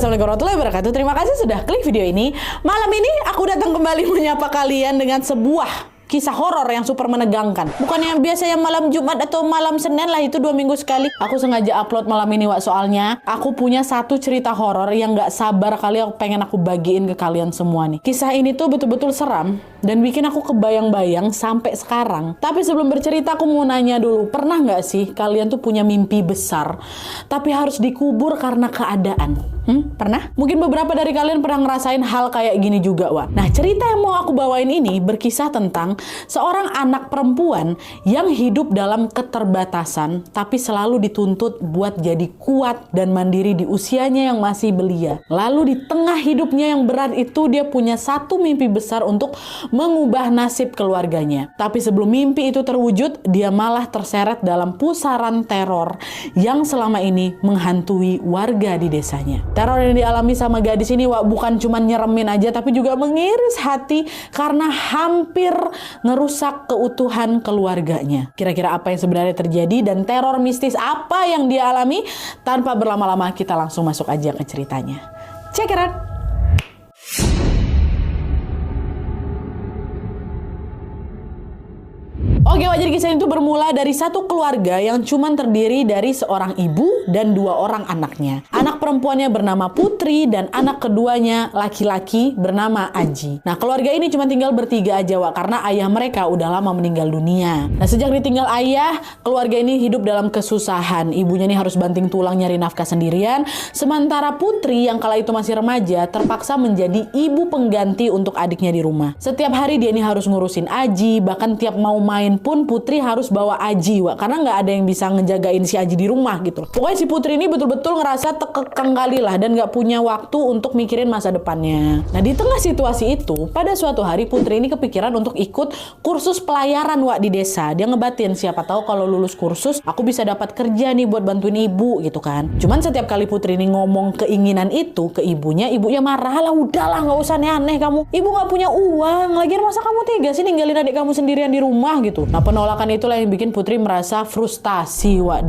Assalamualaikum warahmatullahi wabarakatuh. Terima kasih sudah klik video ini. Malam ini aku datang kembali menyapa kalian dengan sebuah kisah horor yang super menegangkan. Bukan yang biasa yang malam Jumat atau malam Senin lah, itu 2 minggu sekali. Aku sengaja upload malam ini, Wak, soalnya aku punya satu cerita horor yang gak sabar kali aku pengen aku bagiin ke kalian semua nih. Kisah ini tuh betul-betul seram dan bikin aku kebayang-bayang sampai sekarang. Tapi sebelum bercerita aku mau nanya dulu, pernah gak sih kalian tuh punya mimpi besar tapi harus dikubur karena keadaan? Pernah? Mungkin beberapa dari kalian pernah ngerasain hal kayak gini juga, Wak. Nah, cerita yang mau aku bawain ini berkisah tentang seorang anak perempuan yang hidup dalam keterbatasan tapi selalu dituntut buat jadi kuat dan mandiri di usianya yang masih belia. Lalu di tengah hidupnya yang berat itu dia punya satu mimpi besar untuk mengubah nasib keluarganya. Tapi sebelum mimpi itu terwujud, dia malah terseret dalam pusaran teror yang selama ini menghantui warga di desanya. Teror yang dialami sama gadis ini, Wak, bukan cuma nyeremin aja tapi juga mengiris hati karena hampir ngerusak keutuhan keluarganya. Kira-kira apa yang sebenarnya terjadi dan teror mistis apa yang dia alami? Tanpa berlama-lama kita langsung masuk aja ke ceritanya. Check it out. Oke, Wak, jadi kisah itu bermula dari satu keluarga yang cuma terdiri dari seorang ibu dan 2 orang anaknya. Anak perempuannya bernama Putri dan anak keduanya laki-laki bernama Aji. Nah, keluarga ini cuma tinggal bertiga aja, Wak, karena ayah mereka udah lama meninggal dunia. Nah, sejak ditinggal ayah, keluarga ini hidup dalam kesusahan. Ibunya nih harus banting tulang nyari nafkah sendirian, sementara Putri yang kala itu masih remaja terpaksa menjadi ibu pengganti untuk adiknya di rumah. Setiap hari dia ini harus ngurusin Aji, bahkan tiap mau main pun Putri harus bawa Aji, Wak, karena nggak ada yang bisa ngejagain si Aji di rumah gitu. Pokoknya si Putri ini betul-betul ngerasa terkekang kali lah dan nggak punya waktu untuk mikirin masa depannya. Nah, di tengah situasi itu, pada suatu hari Putri ini kepikiran untuk ikut kursus pelayaran, Wak, di desa. Dia ngebatin, siapa tahu kalau lulus kursus aku bisa dapat kerja nih buat bantuin ibu gitu kan. Cuman setiap kali Putri ini ngomong keinginan itu ke ibunya marah lah, udahlah nggak usah aneh kamu. Ibu nggak punya uang, lagian masa kamu tega sih ninggalin adik kamu sendirian di rumah gitu. Nah, penolakan itulah yang bikin Putri merasa frustasi, Wak.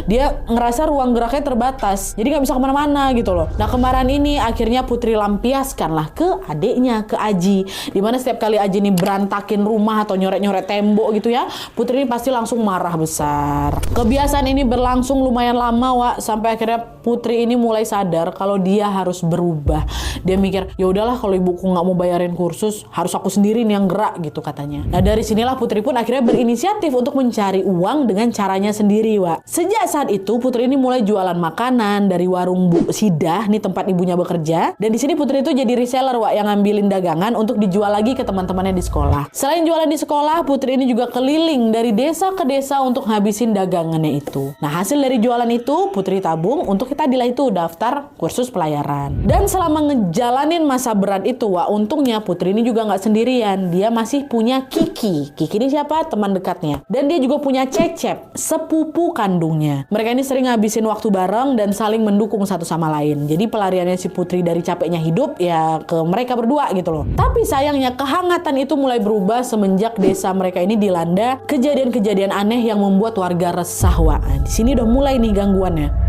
Dia ngerasa ruang geraknya terbatas, jadi nggak bisa kemana-mana gitu loh. Nah, kemarahan ini akhirnya Putri lampiaskan lah ke adiknya, ke Aji. Dimana setiap kali Aji ini berantakin rumah atau nyoret-nyoret tembok gitu ya, Putri ini pasti langsung marah besar. Kebiasaan ini berlangsung lumayan lama, Wak, sampai akhirnya Putri ini mulai sadar kalau dia harus berubah. Dia mikir, ya udahlah kalau ibuku nggak mau bayarin kursus, harus aku sendiri nih yang gerak gitu katanya. Nah, dari sinilah Putri pun akhirnya berinisiatif untuk mencari uang dengan caranya sendiri, Wak. Sejak saat itu Putri ini mulai jualan makanan dari warung Bu Sidah nih, tempat ibunya bekerja. Dan di sini Putri itu jadi reseller, Wak, yang ngambilin dagangan untuk dijual lagi ke teman-temannya di sekolah. Selain jualan di sekolah, Putri ini juga keliling dari desa ke desa untuk ngabisin dagangannya itu. Nah, hasil dari jualan itu Putri tabung untuk tadilah itu daftar kursus pelayaran. Dan selama ngejalanin masa berat itu, Wak, untungnya Putri ini juga nggak sendirian. Dia masih punya Kiki. Kiki ini siapa? Teman dekatnya. Dan dia juga punya Cecep, sepupu kandungnya. Mereka ini sering ngabisin waktu bareng dan saling mendukung satu sama lain. Jadi pelariannya si Putri dari capeknya hidup ya ke mereka berdua gitu loh. Tapi sayangnya kehangatan itu mulai berubah semenjak desa mereka ini dilanda kejadian-kejadian aneh yang membuat warga resah, Wak. Di sini udah mulai nih gangguannya.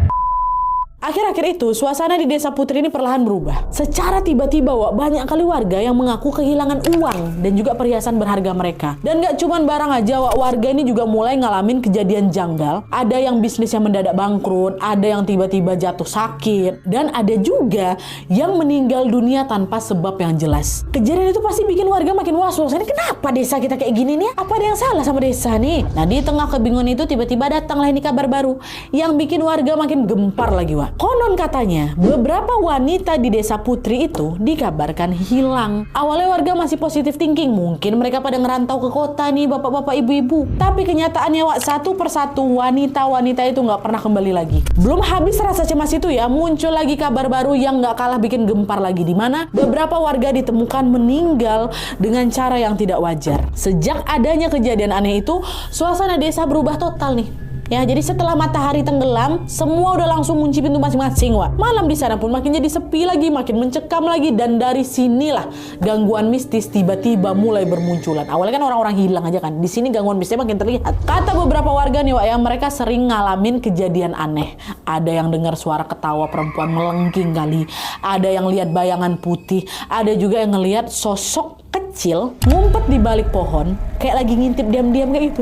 Akhir-akhir itu, suasana di desa Putri ini perlahan berubah. Secara tiba-tiba, Wak, banyak kali warga yang mengaku kehilangan uang dan juga perhiasan berharga mereka. Dan gak cuman barang aja, Wak, warga ini juga mulai ngalamin kejadian janggal. Ada yang bisnisnya mendadak bangkrut, ada yang tiba-tiba jatuh sakit, dan ada juga yang meninggal dunia tanpa sebab yang jelas. Kejadian itu pasti bikin warga makin was-was. Ini kenapa desa kita kayak gini nih? Apa ada yang salah sama desa nih? Nah, di tengah kebingungan itu tiba-tiba datanglah ini kabar baru yang bikin warga makin gempar lagi, Wak. Konon katanya, beberapa wanita di desa Putri itu dikabarkan hilang. Awalnya warga masih positif thinking, mungkin mereka pada ngerantau ke kota nih, bapak-bapak, ibu-ibu. Tapi kenyataannya, Wak, satu persatu wanita-wanita itu nggak pernah kembali lagi. Belum habis rasa cemas itu ya, muncul lagi kabar baru yang nggak kalah bikin gempar lagi, di mana beberapa warga ditemukan meninggal dengan cara yang tidak wajar. Sejak adanya kejadian aneh itu, suasana desa berubah total nih. Ya, jadi setelah matahari tenggelam, semua udah langsung kunci pintu masing-masing, Wak. Malam di sana pun makin jadi sepi lagi, makin mencekam lagi, dan dari sinilah gangguan mistis tiba-tiba mulai bermunculan. Awalnya kan orang-orang hilang aja kan. Di sini gangguan mistisnya makin terlihat. Kata beberapa warga nih, Wak, ya, mereka sering ngalamin kejadian aneh. Ada yang dengar suara ketawa perempuan melengking kali. Ada yang lihat bayangan putih. Ada juga yang ngelihat sosok kecil ngumpet di balik pohon kayak lagi ngintip diam-diam kayak gitu.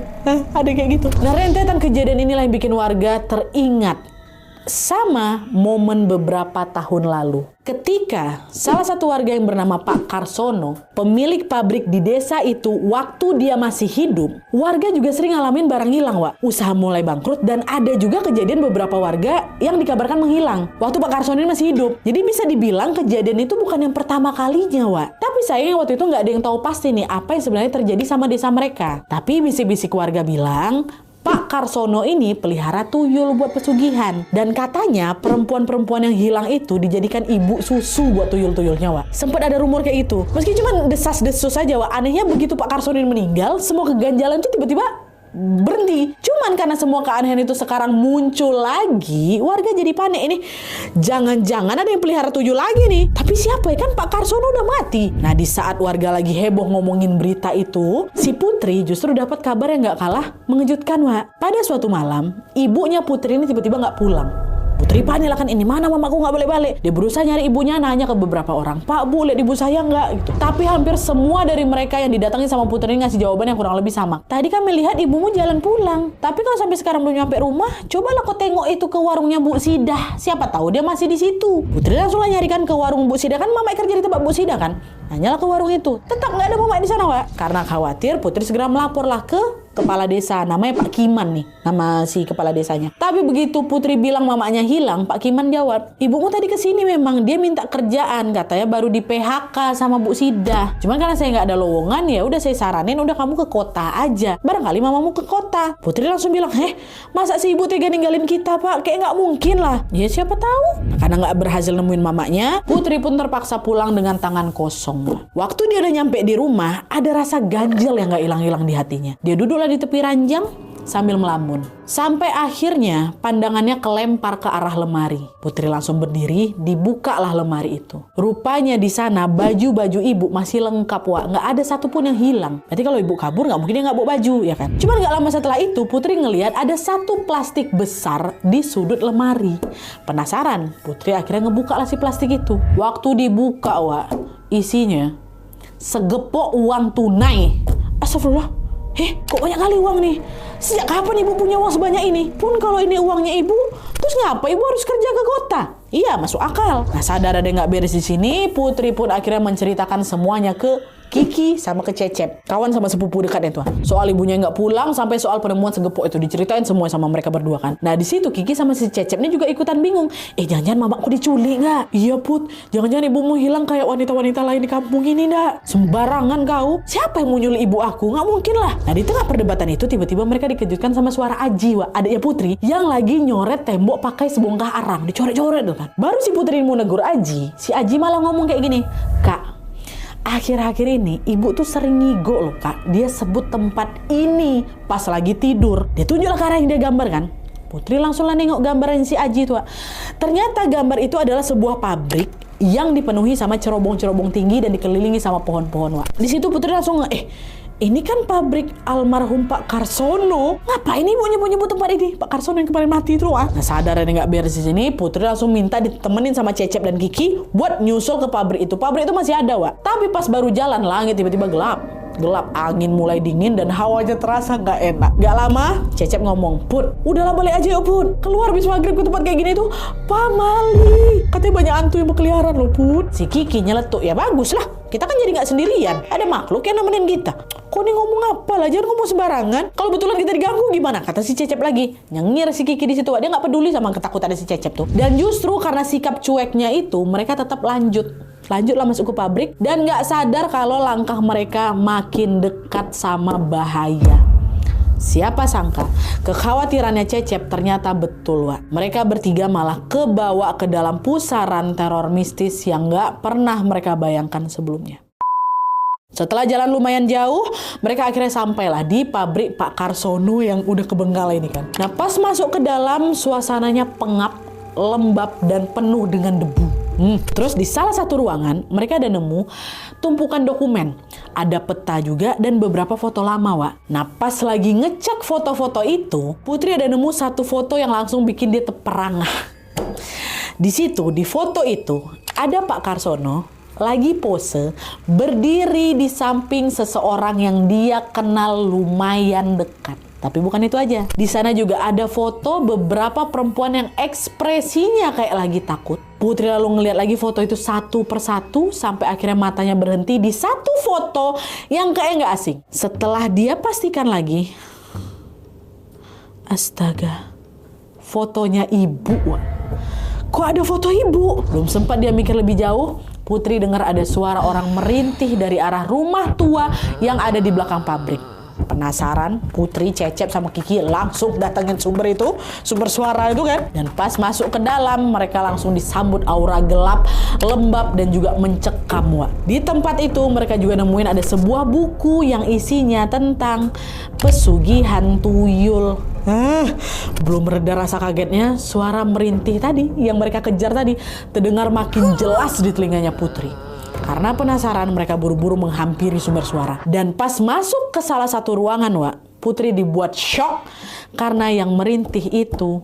Ada kayak gitu. Nah, rentetan kejadian inilah yang bikin warga teringat sama momen beberapa tahun lalu. Ketika salah satu warga yang bernama Pak Karsono, pemilik pabrik di desa itu, waktu dia masih hidup, warga juga sering ngalamin barang hilang, Wak. Usaha mulai bangkrut, dan ada juga kejadian beberapa warga yang dikabarkan menghilang waktu Pak Karsono ini masih hidup. Jadi bisa dibilang kejadian itu bukan yang pertama kalinya, Wak. Tapi sayangnya waktu itu nggak ada yang tahu pasti nih apa yang sebenarnya terjadi sama desa mereka. Tapi bisik-bisik warga bilang, Pak Karsono ini pelihara tuyul buat pesugihan. Dan katanya perempuan-perempuan yang hilang itu dijadikan ibu susu buat tuyul-tuyulnya, Wak. Sempat ada rumor kayak itu. Meski cuma desas-desus saja, Wak. Anehnya begitu Pak Karsono ini meninggal, semua keganjalan itu tiba-tiba berhenti. Cuman karena semua keanehan itu sekarang muncul lagi, warga jadi panik. Ini jangan-jangan ada yang pelihara tuyul lagi nih. Tapi siapa ya, kan Pak Karsono udah mati. Nah, di saat warga lagi heboh ngomongin berita itu, si Putri justru dapat kabar yang gak kalah mengejutkan, Wak. Pada suatu malam, ibunya Putri ini tiba-tiba gak pulang. Putri panik lah kan, ini mana mamaku nggak balik-balik. Dia berusaha nyari ibunya, nanya ke beberapa orang, Pak, Bu, lihat ibu saya nggak? Gitu. Tapi hampir semua dari mereka yang didatangi sama Putri ini ngasih jawaban yang kurang lebih sama. Tadi kami lihat ibumu jalan pulang, tapi kalau sampai sekarang belum nyampe rumah, cobalah kau tengok itu ke warungnya Bu Sidah. Siapa tahu dia masih di situ. Putri langsung lah nyarikan ke warung Bu Sidah, kan mama kerja di tempat Bu Sidah kan. Nanyalah ke warung itu, tetap nggak ada mama di sana, Wak. Karena khawatir, Putri segera melaporlah ke kepala desa, namanya Pak Kiman nih, nama si kepala desanya. Tapi begitu Putri bilang mamanya hilang, Pak Kiman jawab, ibumu tadi kesini memang, dia minta kerjaan, katanya baru di PHK sama Bu Sidah. Cuman karena saya nggak ada lowongan, ya udah saya saranin udah kamu ke kota aja, barangkali mamamu ke kota. Putri langsung bilang, masa si ibu tega ninggalin kita, Pak? Kayak nggak mungkin lah. Ya siapa tahu. Nah, karena nggak berhasil nemuin mamanya, Putri pun terpaksa pulang dengan tangan kosong. Waktu dia udah nyampe di rumah, ada rasa ganjel yang nggak hilang-hilang di hatinya. Dia duduk di tepi ranjang sambil melamun. Sampai akhirnya pandangannya kelempar ke arah lemari. Putri langsung berdiri, dibukalah lemari itu. Rupanya di sana baju-baju ibu masih lengkap, Wak. Nggak ada satupun yang hilang. Berarti kalau ibu kabur nggak mungkin dia nggak bawa baju, ya kan? Cuman nggak lama setelah itu Putri ngelihat ada satu plastik besar di sudut lemari. Penasaran, Putri akhirnya ngebuka lah si plastik itu. Waktu dibuka, Wak, isinya segepok uang tunai. Astagfirullah. Kok banyak kali uang nih? Sejak kapan ibu punya uang sebanyak ini? Pun kalau ini uangnya ibu, terus ngapa ibu harus kerja ke kota? Iya, masuk akal. Nah, sadar ada yang nggak beres di sini, Putri pun akhirnya menceritakan semuanya ke Kiki sama ke Cecep, kawan sama sepupu dekatnya tuh. Soal ibunya nggak pulang sampai soal penemuan segepok itu diceritain semua sama mereka berdua kan. Nah, di situ Kiki sama si Cecep ini juga ikutan bingung. Jangan-jangan mamaku diculik nggak? Iya, Put. Jangan-jangan ibumu hilang kayak wanita-wanita lain di kampung ini, ndak? Sembarangan kau. Siapa yang mau nyulik ibu aku? Nggak mungkin lah. Nah, di tengah perdebatan itu tiba-tiba mereka dikejutkan sama suara Aji, Wak, adiknya Putri, yang lagi nyoret tembok pakai sebongkah arang, dicoret-coret tuh kan. Baru si Putri mau negur Aji, si Aji malah ngomong kayak gini, Kak, akhir-akhir ini ibu tuh sering ngigo loh, Kak. Dia sebut tempat ini pas lagi tidur. Dia tunjuklah ke arah yang dia gambar kan. Putri langsung lah nengok gambaran si Aji tuh. Ternyata gambar itu adalah sebuah pabrik yang dipenuhi sama cerobong-cerobong tinggi dan dikelilingi sama pohon-pohon, Wak. Di situ Putri langsung ini kan pabrik almarhum Pak Karsono. Ngapain ibu nyebut-nyebut tempat ini? Pak Karsono yang kemarin mati itu, Wak. Nah, sadar ini nggak beres di sini, Putri langsung minta ditemenin sama Cecep dan Kiki buat nyusul ke pabrik itu. Pabrik itu masih ada, Wak. Tapi pas baru jalan, langit tiba-tiba gelap, angin mulai dingin dan hawanya terasa nggak enak. Gak lama, Cecep ngomong, Put, udahlah balik aja yuk, Put. Keluar bis maghrib ke tempat kayak gini tuh, pamali. Katanya banyak hantu yang berkeliaran loh, Put. Si Kiki nyeletuk, ya bagus lah. Kita kan jadi nggak sendirian. Ada makhluk yang nemenin kita. Kok nih ngomong apa lah? Jangan ngomong sembarangan. Kalau betulan kita diganggu gimana? Kata si Cecep lagi. Nyengir si Kiki di situ. Dia nggak peduli sama ketakutan si Cecep tuh. Dan justru karena sikap cueknya itu, mereka tetap lanjutlah masuk ke pabrik dan nggak sadar kalau langkah mereka makin dekat sama bahaya. Siapa sangka kekhawatirannya Cecep ternyata betul, Wak. Mereka bertiga malah kebawa ke dalam pusaran teror mistis yang nggak pernah mereka bayangkan sebelumnya. Setelah jalan lumayan jauh, mereka akhirnya sampailah di pabrik Pak Karsono yang udah kebengkalai ini kan. Nah, pas masuk ke dalam, suasananya pengap, lembab, dan penuh dengan debu. Terus di salah satu ruangan, mereka ada nemu tumpukan dokumen. Ada peta juga dan beberapa foto lama, Wak. Nah, pas lagi ngecek foto-foto itu, Putri ada nemu satu foto yang langsung bikin dia terperangah. Di situ, di foto itu, ada Pak Karsono lagi pose berdiri di samping seseorang yang dia kenal lumayan dekat. Tapi bukan itu aja. Di sana juga ada foto beberapa perempuan yang ekspresinya kayak lagi takut. Putri lalu ngeliat lagi foto itu satu persatu sampai akhirnya matanya berhenti di satu foto yang kayak nggak asing. Setelah dia pastikan lagi, astaga, fotonya ibu. Kok ada foto ibu? Belum sempat dia mikir lebih jauh, Putri dengar ada suara orang merintih dari arah rumah tua yang ada di belakang pabrik. Penasaran, Putri, Cecep, sama Kiki langsung datangin sumber suara itu kan. Dan pas masuk ke dalam, mereka langsung disambut aura gelap, lembab, dan juga mencekam, Wak. Di tempat itu, mereka juga nemuin ada sebuah buku yang isinya tentang pesugihan tuyul. Belum reda rasa kagetnya, suara merintih tadi yang mereka kejar tadi terdengar makin jelas di telinganya Putri. Karena penasaran, mereka buru-buru menghampiri sumber suara. Dan pas masuk ke salah satu ruangan, Wak, Putri dibuat shock karena yang merintih itu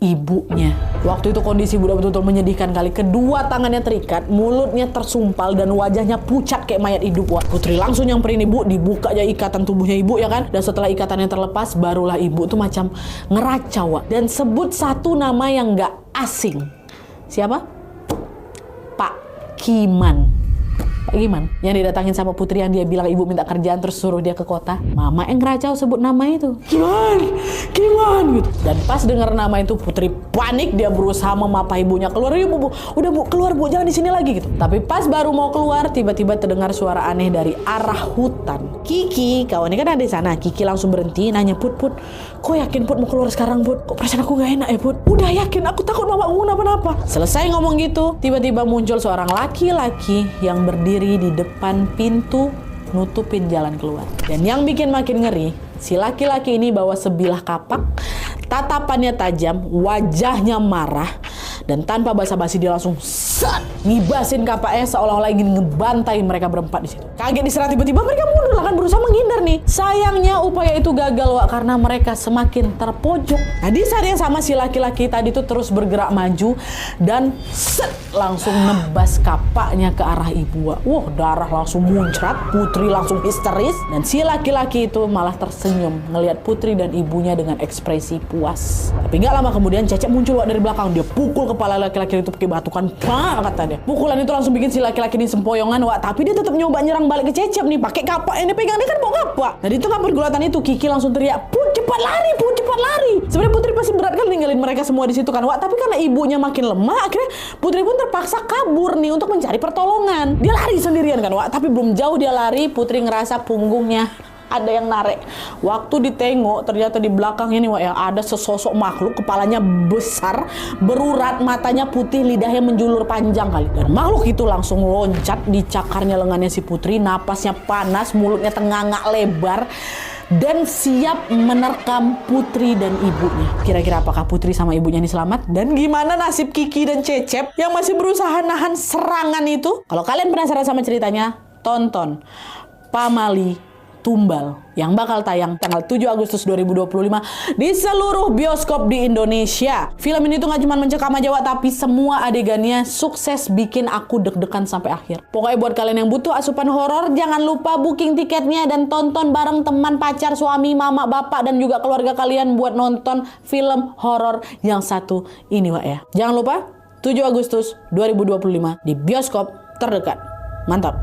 ibunya. Waktu itu kondisi ibu betul-betul menyedihkan kali. Kedua tangannya terikat, mulutnya tersumpal, dan wajahnya pucat kayak mayat hidup, Wak. Putri langsung nyamperin ibu, dibuka aja ikatan tubuhnya ibu ya kan. Dan setelah ikatannya terlepas, barulah ibu tuh macam ngeracau, Wak. Dan sebut satu nama yang gak asing. Siapa? Pak Kiman. Pak Giman, yang didatangin sama Putri yang dia bilang ibu minta kerjaan terus suruh dia ke kota. Mama yang ngeracau sebut nama itu. Giman gitu. Dan pas dengar nama itu, Putri panik, dia berusaha memapa ibunya. Keluar ibu, bu. Udah bu, keluar bu, jangan di sini lagi gitu. Tapi pas baru mau keluar, tiba-tiba terdengar suara aneh dari arah hutan. Kiki, kawannya kan ada di sana. Kiki langsung berhenti, nanya, Put, kok yakin Put mau keluar sekarang, Put? Kok perasaan aku gak enak ya, Put? Udah yakin, aku takut mama aku kenapa-napa. Selesai ngomong gitu, tiba-tiba muncul seorang laki-laki yang berdiri di depan pintu nutupin jalan keluar. Dan yang bikin makin ngeri, si laki-laki ini bawa sebilah kapak, tatapannya tajam, wajahnya marah, dan tanpa basa-basi dia langsung ngibasin kapaknya seolah-olah ingin ngebantai mereka berempat di situ. Kaget diserang tiba-tiba mereka mundur lah kan, berusaha menghindar nih. Sayangnya upaya itu gagal, Wak, karena mereka semakin terpojok. Nah, di saat yang sama si laki-laki tadi tuh terus bergerak maju dan langsung nebas kapaknya ke arah ibu, Wak. Wah, darah langsung muncrat, Putri langsung histeris, dan si laki-laki itu malah tersenyum ngelihat Putri dan ibunya dengan ekspresi puas. Tapi nggak lama kemudian Cecep muncul, Wak, dari belakang. Dia pukul kepala laki-laki itu pakai batu kan, kata dia. Pukulan itu langsung bikin si laki-laki ini sempoyongan, Wak. Tapi dia tetap nyoba nyerang balik ke Cecep nih, pakai kapak yang dia pegang, dia kan bawa kapak. Nah, di tengah pergulatan itu Kiki langsung teriak, Put, cepat lari, Put, cepat lari. Sebenarnya Putri pasti berat kan ninggalin mereka semua di situ kan, Wak. Tapi karena ibunya makin lemah, akhirnya Putri pun terpaksa kabur nih untuk mencari pertolongan. Dia lari sendirian kan, Wak. Tapi belum jauh dia lari, Putri ngerasa punggungnya ada yang narik. Waktu ditengok, ternyata di belakang ini, Wak, ya, ada sesosok makhluk, kepalanya besar, berurat, matanya putih, lidahnya menjulur panjang kali. Dan makhluk itu langsung loncat di cakarnya lengannya si Putri, napasnya panas, mulutnya tenganga lebar, dan siap menerkam Putri dan ibunya. Kira-kira apakah Putri sama ibunya ini selamat? Dan gimana nasib Kiki dan Cecep yang masih berusaha nahan serangan itu? Kalau kalian penasaran sama ceritanya, tonton Pamali Tumbal yang bakal tayang tanggal 7 Agustus 2025 di seluruh bioskop di Indonesia. Film ini tuh gak cuma mencekam aja, Wak, tapi semua adegannya sukses bikin aku deg-degan sampai akhir. Pokoknya buat kalian yang butuh asupan horor, jangan lupa booking tiketnya dan tonton bareng teman, pacar, suami, mama, bapak, dan juga keluarga kalian buat nonton film horor yang satu ini, Wak, ya. Jangan lupa 7 Agustus 2025 di bioskop terdekat. Mantap.